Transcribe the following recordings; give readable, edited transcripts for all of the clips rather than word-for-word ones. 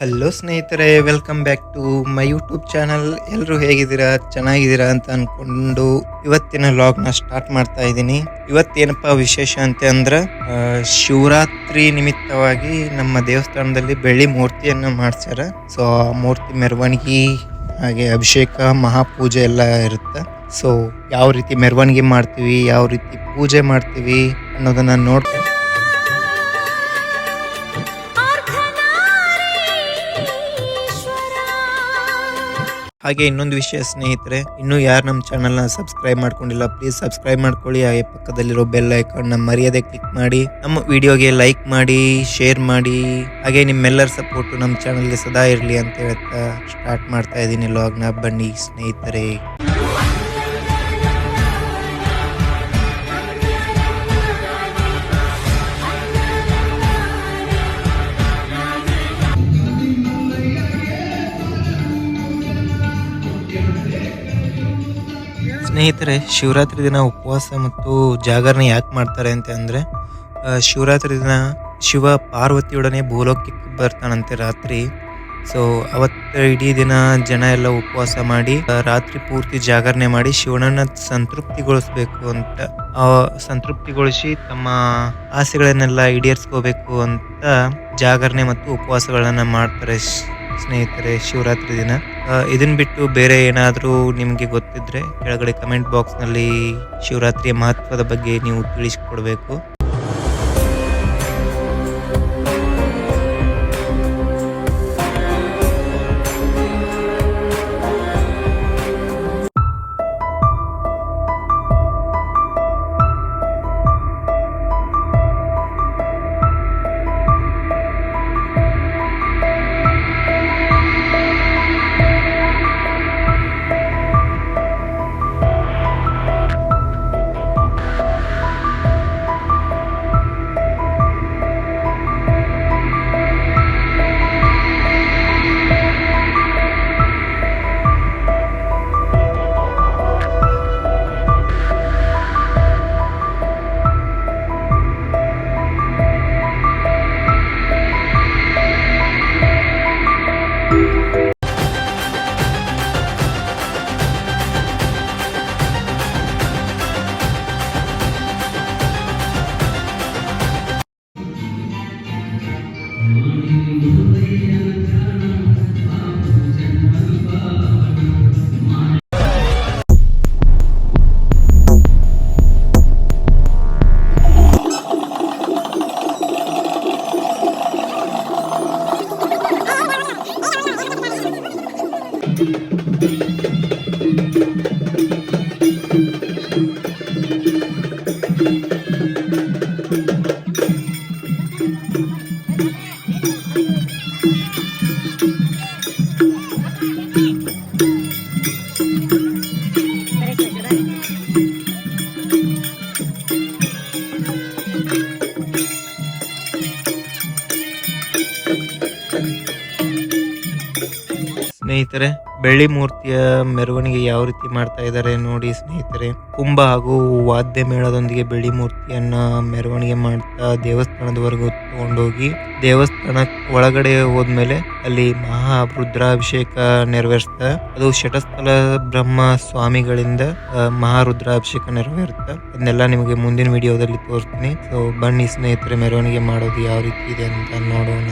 Hello ಸ್ನೇಹಿತರೆ, welcome back to my YouTube channel. ಎಲ್ಲರೂ ಹೇಗಿದ್ದೀರಾ? ಚೆನ್ನಾಗಿದ್ದೀರಾ ಅಂತ ಅನ್ಕೊಂಡು ಇವತ್ತಿನ ಲಾಗ್ನ ಸ್ಟಾರ್ಟ್ ಮಾಡ್ತಾ ಇದ್ದೀನಿ. ಇವತ್ತೇನಪ್ಪ ವಿಶೇಷ ಅಂತ ಅಂದ್ರೆ ಶಿವರಾತ್ರಿ ನಿಮಿತ್ತವಾಗಿ ನಮ್ಮ ದೇವಸ್ಥಾನದಲ್ಲಿ ಬೆಳ್ಳಿ ಮೂರ್ತಿಯನ್ನು ಮಾಡ್ಸ್ಯಾರ. ಸೊ ಆ ಮೂರ್ತಿ ಮೆರವಣಿಗೆ ಹಾಗೆ ಅಭಿಷೇಕ ಮಹಾಪೂಜೆ ಎಲ್ಲ ಇರುತ್ತೆ. ಸೊ ಯಾವ ರೀತಿ ಮೆರವಣಿಗೆ ಮಾಡ್ತೀವಿ, ಯಾವ ರೀತಿ ಪೂಜೆ ಮಾಡ್ತೀವಿ ಅನ್ನೋದನ್ನ ನೋಡ್ತಾ ಹಾಗೆ ಇನ್ನೊಂದು ವಿಷಯ ಸ್ನೇಹಿತರೆ, ಇನ್ನೂ ಯಾರು ನಮ್ಮ ಚಾನಲ್ನ ಸಬ್ಸ್ಕ್ರೈಬ್ ಮಾಡ್ಕೊಂಡಿಲ್ಲ ಪ್ಲೀಸ್ ಸಬ್ಸ್ಕ್ರೈಬ್ ಮಾಡ್ಕೊಳ್ಳಿ. ಹಾಗೆ ಪಕ್ಕದಲ್ಲಿರೋ ಬೆಲ್ ಐಕಾನ್ನ ಮರ್ಯಾದೆ ಕ್ಲಿಕ್ ಮಾಡಿ, ನಮ್ಮ ವಿಡಿಯೋಗೆ ಲೈಕ್ ಮಾಡಿ, ಶೇರ್ ಮಾಡಿ. ಹಾಗೆ ನಿಮ್ಮೆಲ್ಲರ ಸಪೋರ್ಟು ನಮ್ಮ ಚಾನಲ್ಗೆ ಸದಾ ಇರಲಿ ಅಂತ ಹೇಳ್ತಾ ಸ್ಟಾರ್ಟ್ ಮಾಡ್ತಾ ಇದ್ದೀನಿ ಲಾಗ್ನ. ಬನ್ನಿ ಸ್ನೇಹಿತರೆ. ಸ್ನೇಹಿತರೆ, ಶಿವರಾತ್ರಿ ದಿನ ಉಪವಾಸ ಮತ್ತು ಜಾಗರಣೆ ಯಾಕೆ ಮಾಡ್ತಾರೆ ಅಂತ ಅಂದರೆ, ಶಿವರಾತ್ರಿ ದಿನ ಶಿವ ಪಾರ್ವತಿಯೊಡನೆ ಭೂಲೋಕಕ್ಕೆ ಬರ್ತಾನಂತೆ ರಾತ್ರಿ. ಸೊ ಅವತ್ತು ಇಡೀ ದಿನ ಜನ ಎಲ್ಲ ಉಪವಾಸ ಮಾಡಿ ರಾತ್ರಿ ಪೂರ್ತಿ ಜಾಗರಣೆ ಮಾಡಿ ಶಿವನನ್ನ ಸಂತೃಪ್ತಿಗೊಳಿಸ್ಬೇಕು ಅಂತ, ಸಂತೃಪ್ತಿಗೊಳಿಸಿ ತಮ್ಮ ಆಸೆಗಳನ್ನೆಲ್ಲ ಈಡೇರಿಸ್ಕೋಬೇಕು ಅಂತ ಜಾಗರಣೆ ಮತ್ತು ಉಪವಾಸಗಳನ್ನ ಮಾಡ್ತಾರೆ ಸ್ನೇಹಿತರೆ ಶಿವರಾತ್ರಿ ದಿನ. ಇದನ್ ಬಿಟ್ಟು ಬೇರೆ ಏನಾದರೂ ನಿಮಗೆ ಗೊತ್ತಿದ್ರೆ ಕೆಳಗಡೆ ಕಮೆಂಟ್ ಬಾಕ್ಸ್ ನಲ್ಲಿ ಶಿವರಾತ್ರಿಯ ಮಹತ್ವದ ಬಗ್ಗೆ ನೀವು ತಿಳಿಸಿಕೊಡ್ಬೇಕು. ಸ್ನೇಹಿತರೆ, ಬೆಳ್ಳಿ ಮೂರ್ತಿಯ ಮೆರವಣಿಗೆ ಯಾವ ರೀತಿ ಮಾಡ್ತಾ ಇದ್ದಾರೆ ನೋಡಿ ಸ್ನೇಹಿತರೆ. ಕುಂಭ ಹಾಗೂ ವಾದ್ಯ ಮೇಳದೊಂದಿಗೆ ಬೆಳ್ಳಿ ಮೂರ್ತಿಯನ್ನ ಮೆರವಣಿಗೆ ಮಾಡ್ತಾ ದೇವಸ್ಥಾನದವರೆಗೂ ತಗೊಂಡೋಗಿ ದೇವಸ್ಥಾನ ಒಳಗಡೆ ಹೋದ್ಮೇಲೆ ಅಲ್ಲಿ ಮಹಾ ರುದ್ರಾಭಿಷೇಕ ನೆರವೇರಿಸ್ತಾ, ಅದು ಶಟಸ್ಥಲ ಬ್ರಹ್ಮ ಸ್ವಾಮಿಗಳಿಂದ ಮಹಾರುದ್ರಾಭಿಷೇಕ ನೆರವೇರುತ್ತಾ. ಇದನ್ನೆಲ್ಲ ನಿಮಗೆ ಮುಂದಿನ ವಿಡಿಯೋದಲ್ಲಿ ತೋರಿಸ್ತೀನಿ. ಸೊ ಬನ್ನಿ ಸ್ನೇಹಿತರೆ, ಮೆರವಣಿಗೆ ಮಾಡೋದು ಯಾವ ರೀತಿ ಇದೆ ಅಂತ ನೋಡೋಣ.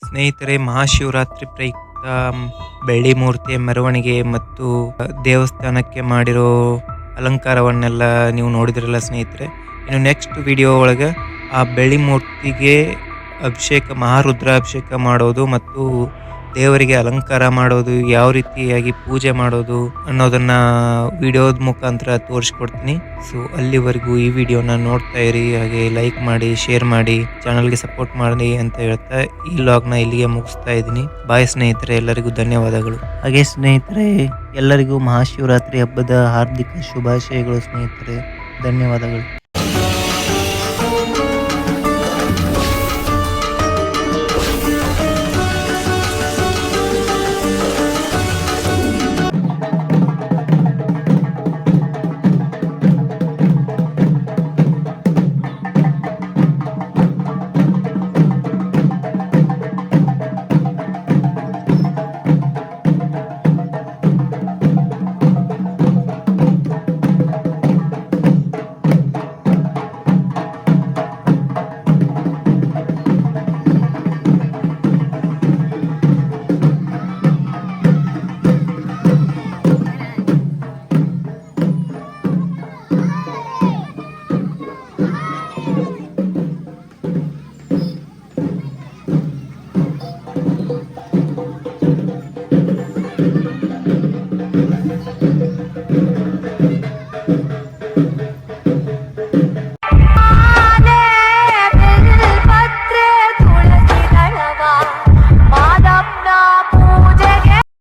ಸ್ನೇಹಿತರೆ, ಮಹಾಶಿವರಾತ್ರಿ ಪ್ರಯುಕ್ತ ಬೆಳ್ಳಿ ಮೂರ್ತಿಯ ಮೆರವಣಿಗೆ ಮತ್ತು ದೇವಸ್ಥಾನಕ್ಕೆ ಮಾಡಿರೋ ಅಲಂಕಾರವನ್ನೆಲ್ಲ ನೀವು ನೋಡಿದ್ರಲ್ಲ ಸ್ನೇಹಿತರೆ. ಇನ್ನು ನೆಕ್ಸ್ಟ್ ವಿಡಿಯೋ ಒಳಗೆ ಆ ಬೆಳ್ಳಿ ಮೂರ್ತಿಗೆ ಮಹಾರುದ್ರಾಭಿಷೇಕ ಮಾಡೋದು ಮತ್ತು ದೇವರಿಗೆ ಅಲಂಕಾರ ಮಾಡೋದು, ಯಾವ ರೀತಿಯಾಗಿ ಪೂಜೆ ಮಾಡೋದು ಅನ್ನೋದನ್ನ ವಿಡಿಯೋದ ಮುಖಾಂತರ ತೋರಿಸ್ಕೊಡ್ತೀನಿ. ಸೊ ಅಲ್ಲಿವರೆಗೂ ಈ ವಿಡಿಯೋನ ನೋಡ್ತಾ ಇರಿ, ಹಾಗೆ ಲೈಕ್ ಮಾಡಿ, ಶೇರ್ ಮಾಡಿ, ಚಾನಲ್ಗೆ ಸಪೋರ್ಟ್ ಮಾಡಿ ಅಂತ ಹೇಳ್ತಾ ಈ ಲಾಗ್ನ ಇಲ್ಲಿಗೆ ಮುಗಿಸ್ತಾ ಇದ್ದೀನಿ. ಬಾಯ್ ಸ್ನೇಹಿತರೆ, ಎಲ್ಲರಿಗೂ ಧನ್ಯವಾದಗಳು. ಹಾಗೆ ಸ್ನೇಹಿತರೆ, ಎಲ್ಲರಿಗೂ ಮಹಾಶಿವರಾತ್ರಿ ಹಬ್ಬದ ಹಾರ್ದಿಕ ಶುಭಾಶಯಗಳು ಸ್ನೇಹಿತರೆ. ಧನ್ಯವಾದಗಳು.